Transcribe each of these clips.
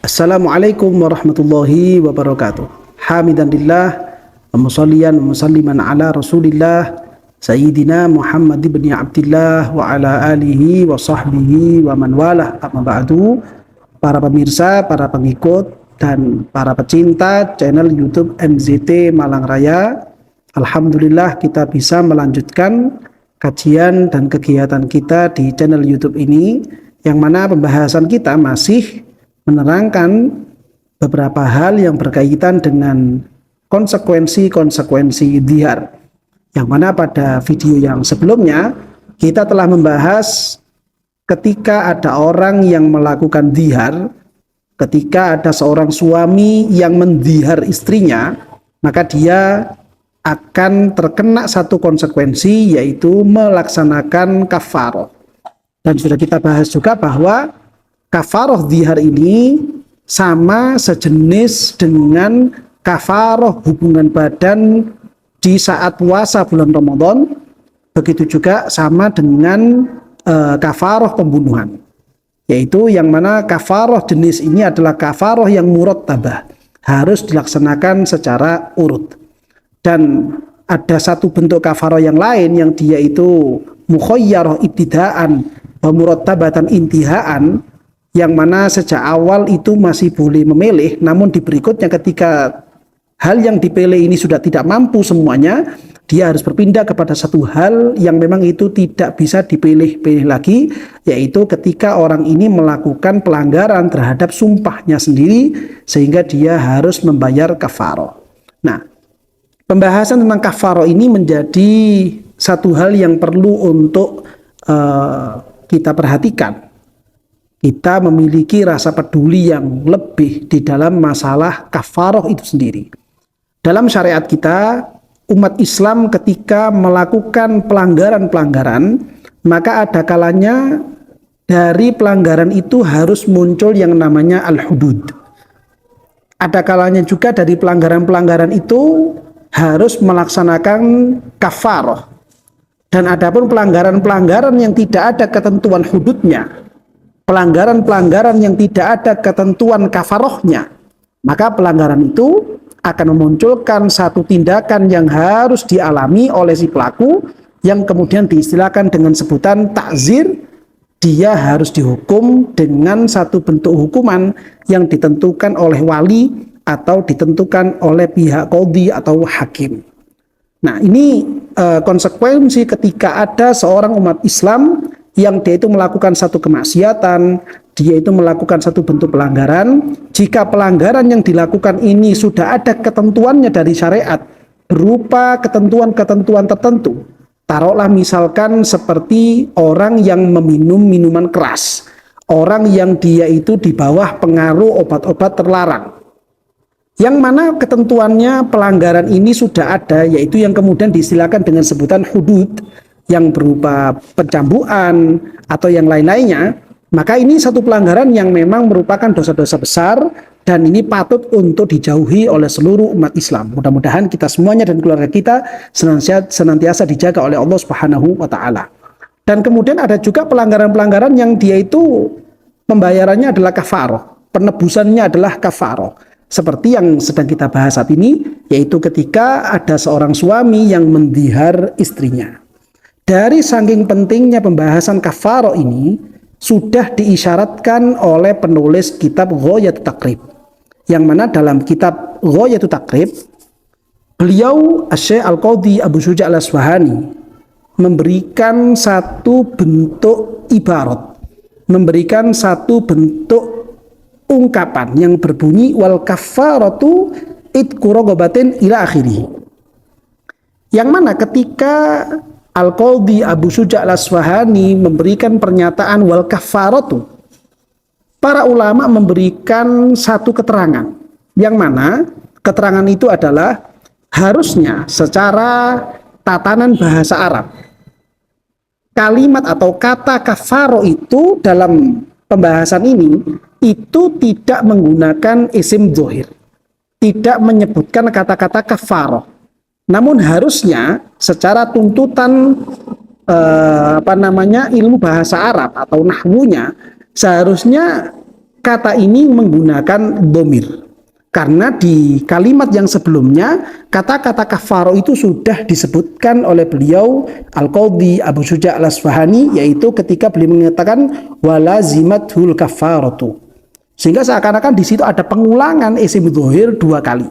Assalamualaikum warahmatullahi wabarakatuh. Hamidanillah wa musalliyan wa musalliman ala Rasulillah Sayyidina Muhammad ibn Abdillah wa ala alihi wa sahbihi wa man walah. Amma ba'du. Para pemirsa, para pengikut dan para pecinta channel YouTube MZT Malang Raya, alhamdulillah kita bisa melanjutkan kajian dan kegiatan kita di channel YouTube ini, yang mana pembahasan kita masih menerangkan beberapa hal yang berkaitan dengan konsekuensi-konsekuensi dzihar, yang mana pada video yang sebelumnya kita telah membahas ketika ada orang yang melakukan dzihar, ketika ada seorang suami yang mendzihar istrinya, maka dia akan terkena satu konsekuensi, yaitu melaksanakan kafarah. Dan sudah kita bahas juga bahwa kafaroh dzihar ini sama sejenis dengan kafaroh hubungan badan di saat puasa bulan Ramadan. Begitu juga sama dengan kafaroh pembunuhan, yaitu yang mana kafaroh jenis ini adalah kafaroh yang murattabah, harus dilaksanakan secara urut. Dan ada satu bentuk kafaroh yang lain yang dia itu mukhayyarah ibtidaan wa murattabatan intihaan, yang mana sejak awal itu masih boleh memilih, namun di berikutnya ketika hal yang dipilih ini sudah tidak mampu semuanya, dia harus berpindah kepada satu hal yang memang itu tidak bisa dipilih-pilih lagi, yaitu ketika orang ini melakukan pelanggaran terhadap sumpahnya sendiri sehingga dia harus membayar kafarah. Nah, pembahasan tentang kafarah ini menjadi satu hal yang perlu untuk kita perhatikan. Kita memiliki rasa peduli yang lebih di dalam masalah kafaroh itu sendiri. Dalam syariat kita, umat Islam ketika melakukan pelanggaran-pelanggaran, maka ada kalanya dari pelanggaran itu harus muncul yang namanya al-hudud. Ada kalanya juga dari pelanggaran-pelanggaran itu harus melaksanakan kafaroh. Dan adapun pelanggaran-pelanggaran yang tidak ada ketentuan hududnya, pelanggaran-pelanggaran yang tidak ada ketentuan kafarohnya, maka pelanggaran itu akan memunculkan satu tindakan yang harus dialami oleh si pelaku, yang kemudian diistilahkan dengan sebutan takzir. Dia harus dihukum dengan satu bentuk hukuman yang ditentukan oleh wali atau ditentukan oleh pihak qadhi atau hakim. Nah, ini konsekuensi ketika ada seorang umat Islam yang dia itu melakukan satu kemaksiatan, dia itu melakukan satu bentuk pelanggaran. Jika pelanggaran yang dilakukan ini sudah ada ketentuannya dari syariat berupa ketentuan-ketentuan tertentu, taruhlah misalkan seperti orang yang meminum minuman keras, orang yang dia itu di bawah pengaruh obat-obat terlarang, yang mana ketentuannya pelanggaran ini sudah ada, yaitu yang kemudian diistilahkan dengan sebutan hudud, yang berupa pencambukan atau yang lain-lainnya, maka ini satu pelanggaran yang memang merupakan dosa-dosa besar, dan ini patut untuk dijauhi oleh seluruh umat Islam. Mudah-mudahan kita semuanya dan keluarga kita senantiasa dijaga oleh Allah Subhanahu wa taala. Dan kemudian ada juga pelanggaran-pelanggaran yang dia itu pembayarannya adalah kafaroh, penebusannya adalah kafaroh. Seperti yang sedang kita bahas saat ini, yaitu ketika ada seorang suami yang mendihar istrinya. Dari saking pentingnya pembahasan kafaroh ini, sudah diisyaratkan oleh penulis kitab Ghayatut Taqrib, yang mana dalam kitab Ghayatut Taqrib, beliau Syekh Al-Qadhi Abu Syuja' Al-Asfahani memberikan satu bentuk ibarat, memberikan satu bentuk ungkapan yang berbunyi wal kafaratu itqu raqabatin ila akhirih, yang mana ketika Al-Qadhi Abu Syuja' Al-Asfahani memberikan pernyataan wal kafaratu, para ulama memberikan satu keterangan, yang mana keterangan itu adalah harusnya secara tatanan bahasa Arab, kalimat atau kata kafaro itu dalam pembahasan ini itu tidak menggunakan isim dzohir, tidak menyebutkan kata-kata kafaro. Namun harusnya secara tuntutan ilmu bahasa Arab atau nahwunya, seharusnya kata ini menggunakan dhamir. Karena di kalimat yang sebelumnya kata-kata kafaroh itu sudah disebutkan oleh beliau Al-Qadhi Abu Syuja' Al-Asfahani, yaitu ketika beliau mengatakan walazimatul kafaratu. Sehingga seakan-akan di situ ada pengulangan isim dzahir 2 kali.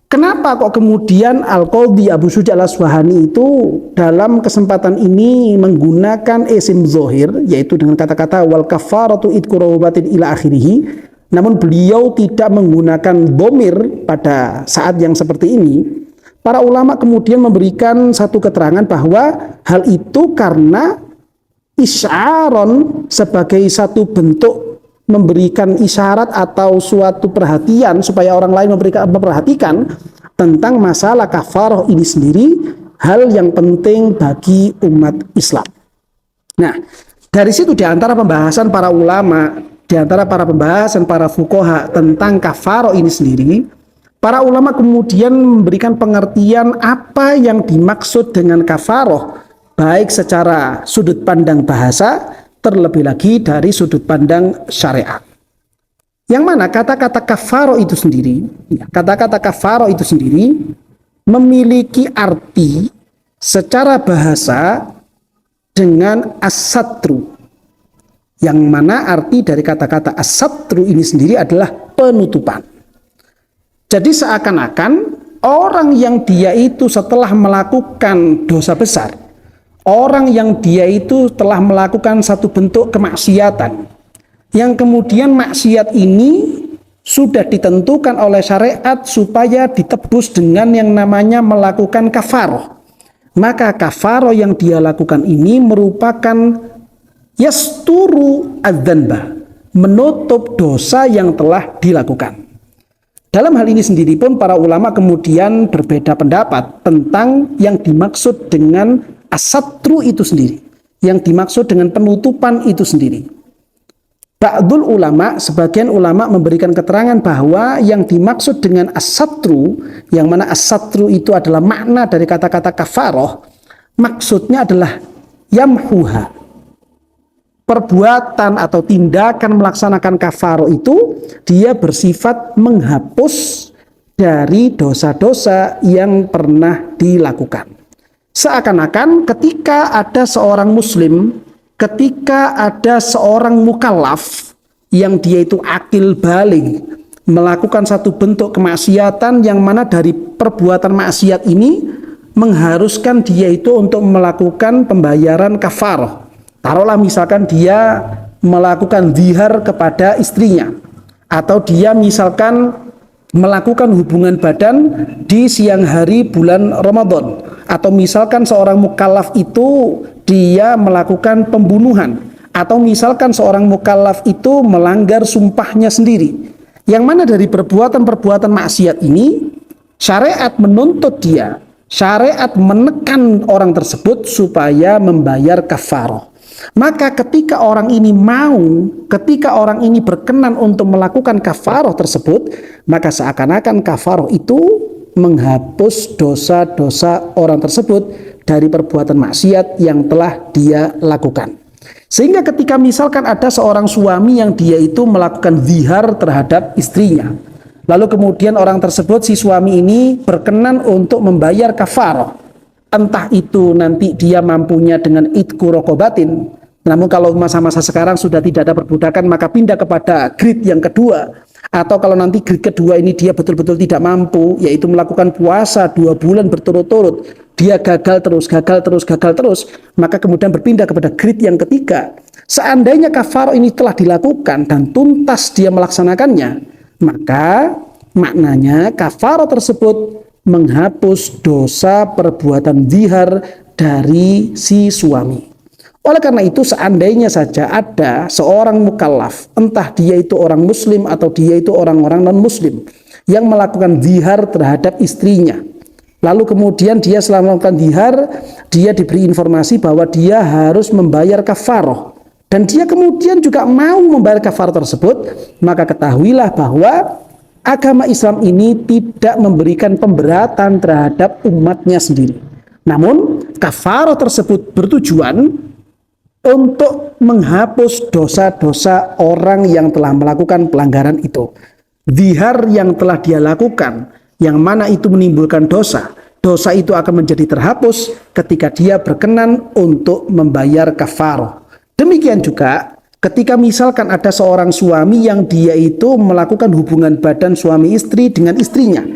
Kenapa kok kemudian Al-Qadhi Abu Syuja' Al-Asfahani itu dalam kesempatan ini menggunakan isim dzahir, yaitu dengan kata-kata wal kafaratu idku rahubatin ila akhirih, namun beliau tidak menggunakan dhamir pada saat yang seperti ini? Para ulama kemudian memberikan satu keterangan bahwa hal itu karena isy'aron, sebagai satu bentuk memberikan isyarat atau suatu perhatian supaya orang lain memperhatikan tentang masalah kafaroh ini sendiri, hal yang penting bagi umat Islam. Nah, dari situ di antara pembahasan para ulama, di antara para pembahasan para fuqaha tentang kafaroh ini sendiri, para ulama kemudian memberikan pengertian apa yang dimaksud dengan kafaroh, baik secara sudut pandang bahasa, terlebih lagi dari sudut pandang syariat. Yang mana kata-kata kafaroh itu sendiri, kata-kata kafaroh itu sendiri memiliki arti secara bahasa dengan as-satru, yang mana arti dari kata-kata as-satru ini sendiri adalah penutupan. Jadi seakan-akan orang yang dia itu setelah melakukan dosa besar, orang yang dia itu telah melakukan satu bentuk kemaksiatan, yang kemudian maksiat ini sudah ditentukan oleh syariat supaya ditebus dengan yang namanya melakukan kafaroh. Maka kafaroh yang dia lakukan ini merupakan yasturu adzanba, menutup dosa yang telah dilakukan. Dalam hal ini sendiri pun para ulama kemudian berbeda pendapat tentang yang dimaksud dengan as-satru itu sendiri, yang dimaksud dengan penutupan itu sendiri. Ba'dul ulama, sebagian ulama memberikan keterangan bahwa yang dimaksud dengan as-satru, yang mana as-satru itu adalah makna dari kata-kata kafaroh, maksudnya adalah yamhuha. Perbuatan atau tindakan melaksanakan kafaroh itu dia bersifat menghapus dari dosa-dosa yang pernah dilakukan. Seakan-akan ketika ada seorang muslim, ketika ada seorang mukallaf yang dia itu akil baligh melakukan satu bentuk kemaksiatan yang mana dari perbuatan maksiat ini mengharuskan dia itu untuk melakukan pembayaran kafaroh. Taruhlah misalkan dia melakukan zihar kepada istrinya, atau dia misalkan melakukan hubungan badan di siang hari bulan Ramadan, atau misalkan seorang mukallaf itu dia melakukan pembunuhan, atau misalkan seorang mukallaf itu melanggar sumpahnya sendiri, yang mana dari perbuatan-perbuatan maksiat ini syariat menuntut dia, syariat menekan orang tersebut supaya membayar kafaroh. Maka ketika orang ini ketika orang ini berkenan untuk melakukan kafaroh tersebut, maka seakan-akan kafaroh itu menghapus dosa-dosa orang tersebut dari perbuatan maksiat yang telah dia lakukan. Sehingga ketika misalkan ada seorang suami yang dia itu melakukan zihar terhadap istrinya, lalu kemudian orang tersebut, si suami ini berkenan untuk membayar kafaroh, entah itu nanti dia mampunya dengan itku rokobatin. Namun kalau masa-masa sekarang sudah tidak ada perbudakan, maka pindah kepada grade yang kedua. Atau kalau nanti grade kedua ini dia betul-betul tidak mampu, yaitu melakukan puasa 2 bulan berturut-turut, dia gagal terus, maka kemudian berpindah kepada grade yang ketiga. Seandainya kafaroh ini telah dilakukan dan tuntas dia melaksanakannya, maka maknanya kafaroh tersebut menghapus dosa perbuatan zihar dari si suami. Oleh karena itu, seandainya saja ada seorang mukallaf, entah dia itu orang muslim atau dia itu orang-orang non-muslim, yang melakukan zihar terhadap istrinya, lalu kemudian dia setelah melakukan zihar, dia diberi informasi bahwa dia harus membayar kafaroh, dan dia kemudian juga mau membayar kafaroh tersebut, maka ketahuilah bahwa agama Islam ini tidak memberikan pemberatan terhadap umatnya sendiri. Namun kafaroh tersebut bertujuan untuk menghapus dosa-dosa orang yang telah melakukan pelanggaran itu. Zihar yang telah dia lakukan, yang mana itu menimbulkan dosa, dosa itu akan menjadi terhapus ketika dia berkenan untuk membayar kafarah. Demikian juga ketika misalkan ada seorang suami yang dia itu melakukan hubungan badan suami istri dengan istrinya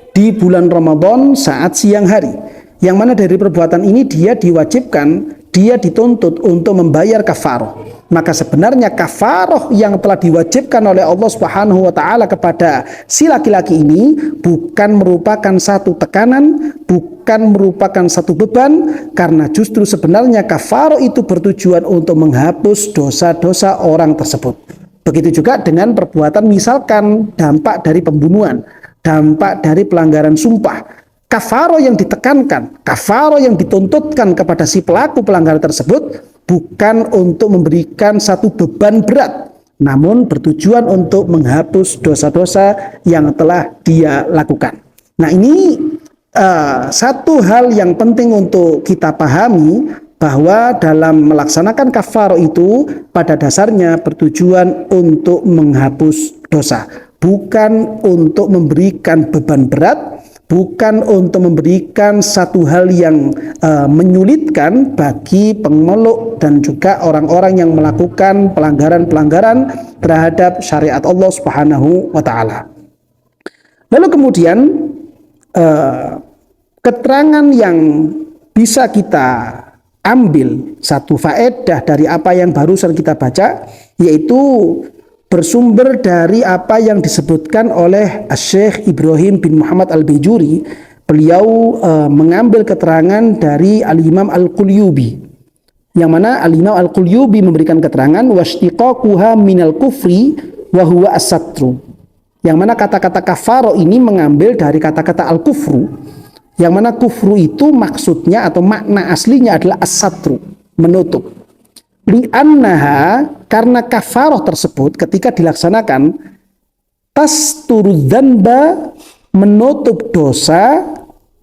di bulan Ramadan saat siang hari, yang mana dari perbuatan ini dia diwajibkan, dia dituntut untuk membayar kafarah. Maka sebenarnya kafarah yang telah diwajibkan oleh Allah Subhanahu wa taala kepada si laki-laki ini bukan merupakan satu tekanan, bukan merupakan satu beban, karena justru sebenarnya kafarah itu bertujuan untuk menghapus dosa-dosa orang tersebut. Begitu juga dengan perbuatan misalkan dampak dari pembunuhan, dampak dari pelanggaran sumpah. Kafarah yang ditekankan, kafarah yang dituntutkan kepada si pelaku pelanggaran tersebut bukan untuk memberikan satu beban berat, namun bertujuan untuk menghapus dosa-dosa yang telah dia lakukan. Nah, ini satu hal yang penting untuk kita pahami, bahwa dalam melaksanakan kafarah itu pada dasarnya bertujuan untuk menghapus dosa, bukan untuk memberikan beban berat, bukan untuk memberikan satu hal yang menyulitkan bagi pengeluk dan juga orang-orang yang melakukan pelanggaran-pelanggaran terhadap syariat Allah Subhanahu wa taala. Lalu kemudian keterangan yang bisa kita ambil, satu faedah dari apa yang barusan kita baca, yaitu bersumber dari apa yang disebutkan oleh Syekh Ibrahim bin Muhammad Al-Baijuri. Beliau mengambil keterangan dari Al-Imam Al-Qulyubi, yang mana Al-Imam Al-Qulyubi memberikan keterangan washtiqaquha minal kufri wa huwa as-satru, yang mana kata-kata kafarah ini mengambil dari kata-kata al-kufru, yang mana kufru itu maksudnya atau makna aslinya adalah as-satru, menutup. Li'annaha, karena kafarah tersebut ketika dilaksanakan, tasturu dzanba, menutup dosa,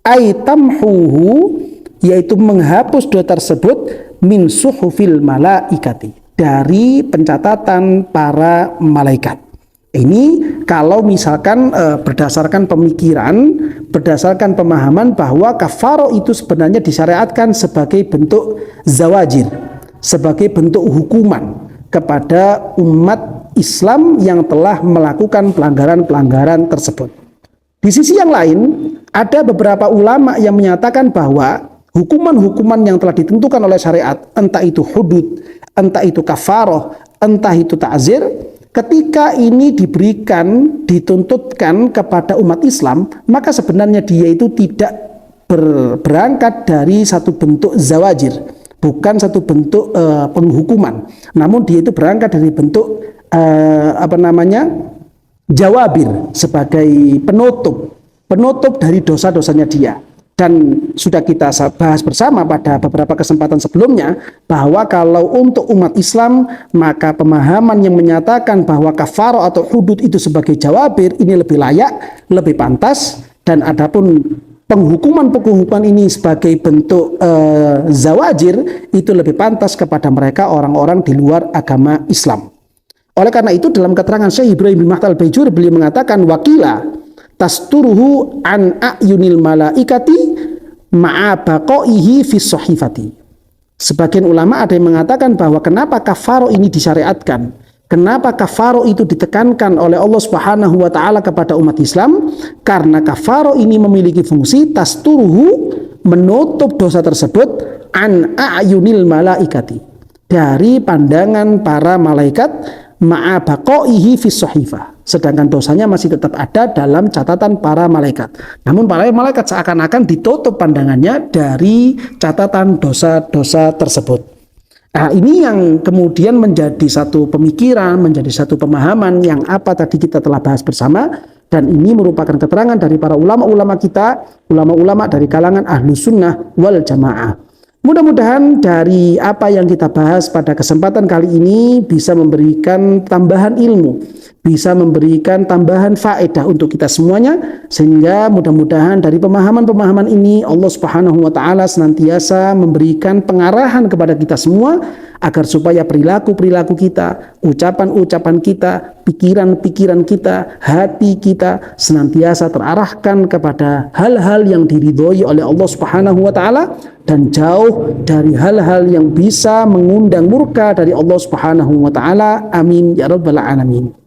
aitamhuhu, yaitu menghapus dosa tersebut, min suhufil malaikati, dari pencatatan para malaikat. Ini kalau misalkan berdasarkan pemikiran, berdasarkan pemahaman bahwa kafarah itu sebenarnya disyariatkan sebagai bentuk zawajir, sebagai bentuk hukuman kepada umat Islam yang telah melakukan pelanggaran-pelanggaran tersebut. Di sisi yang lain, ada beberapa ulama yang menyatakan bahwa hukuman-hukuman yang telah ditentukan oleh syariat, entah itu hudud, entah itu kafarah, entah itu ta'zir, ketika ini diberikan, dituntutkan kepada umat Islam, maka sebenarnya dia itu tidak berangkat dari satu bentuk zawajir, bukan satu bentuk penghukuman, namun dia itu berangkat dari bentuk jawabir, sebagai penutup dari dosa-dosanya dia. Dan sudah kita bahas bersama pada beberapa kesempatan sebelumnya, bahwa kalau untuk umat Islam, maka pemahaman yang menyatakan bahwa kafarah atau hudud itu sebagai jawabir ini lebih layak, lebih pantas. Dan adapun penghukuman ini sebagai bentuk zawajir, itu lebih pantas kepada mereka orang-orang di luar agama Islam. Oleh karena itu, dalam keterangan Syekh Ibrahim bin Muhammad Al-Baijuri, beliau mengatakan wakila tasturuhu an a'yunil malaikati ma'a baqaihi fi sahifati. Sebagian ulama ada yang mengatakan bahwa kenapa kafarah ini disyariatkan, kenapa kafarah itu ditekankan oleh Allah Subhanahu wa taala kepada umat Islam, karena kafarah ini memiliki fungsi tasturuhu, menutup dosa tersebut, an a'yunil malaikati, dari pandangan para malaikat, ma'a baqaihi fi sahifah, sedangkan dosanya masih tetap ada dalam catatan para malaikat. Namun para malaikat seakan-akan ditutup pandangannya dari catatan dosa-dosa tersebut. Nah, ini yang kemudian menjadi satu pemikiran, menjadi satu pemahaman yang apa tadi kita telah bahas bersama, dan ini merupakan keterangan dari para ulama-ulama kita, ulama-ulama dari kalangan Ahlus Sunnah wal Jamaah. Mudah-mudahan dari apa yang kita bahas pada kesempatan kali ini bisa memberikan tambahan ilmu, bisa memberikan tambahan faedah untuk kita semuanya, sehingga mudah-mudahan dari pemahaman-pemahaman ini Allah Subhanahu wa taala senantiasa memberikan pengarahan kepada kita semua agar supaya perilaku-perilaku kita, ucapan-ucapan kita, pikiran-pikiran kita, hati kita senantiasa terarahkan kepada hal-hal yang diridhoi oleh Allah Subhanahu wa taala dan jauh dari hal-hal yang bisa mengundang murka dari Allah Subhanahu wa taala. Amin ya rabbal alamin.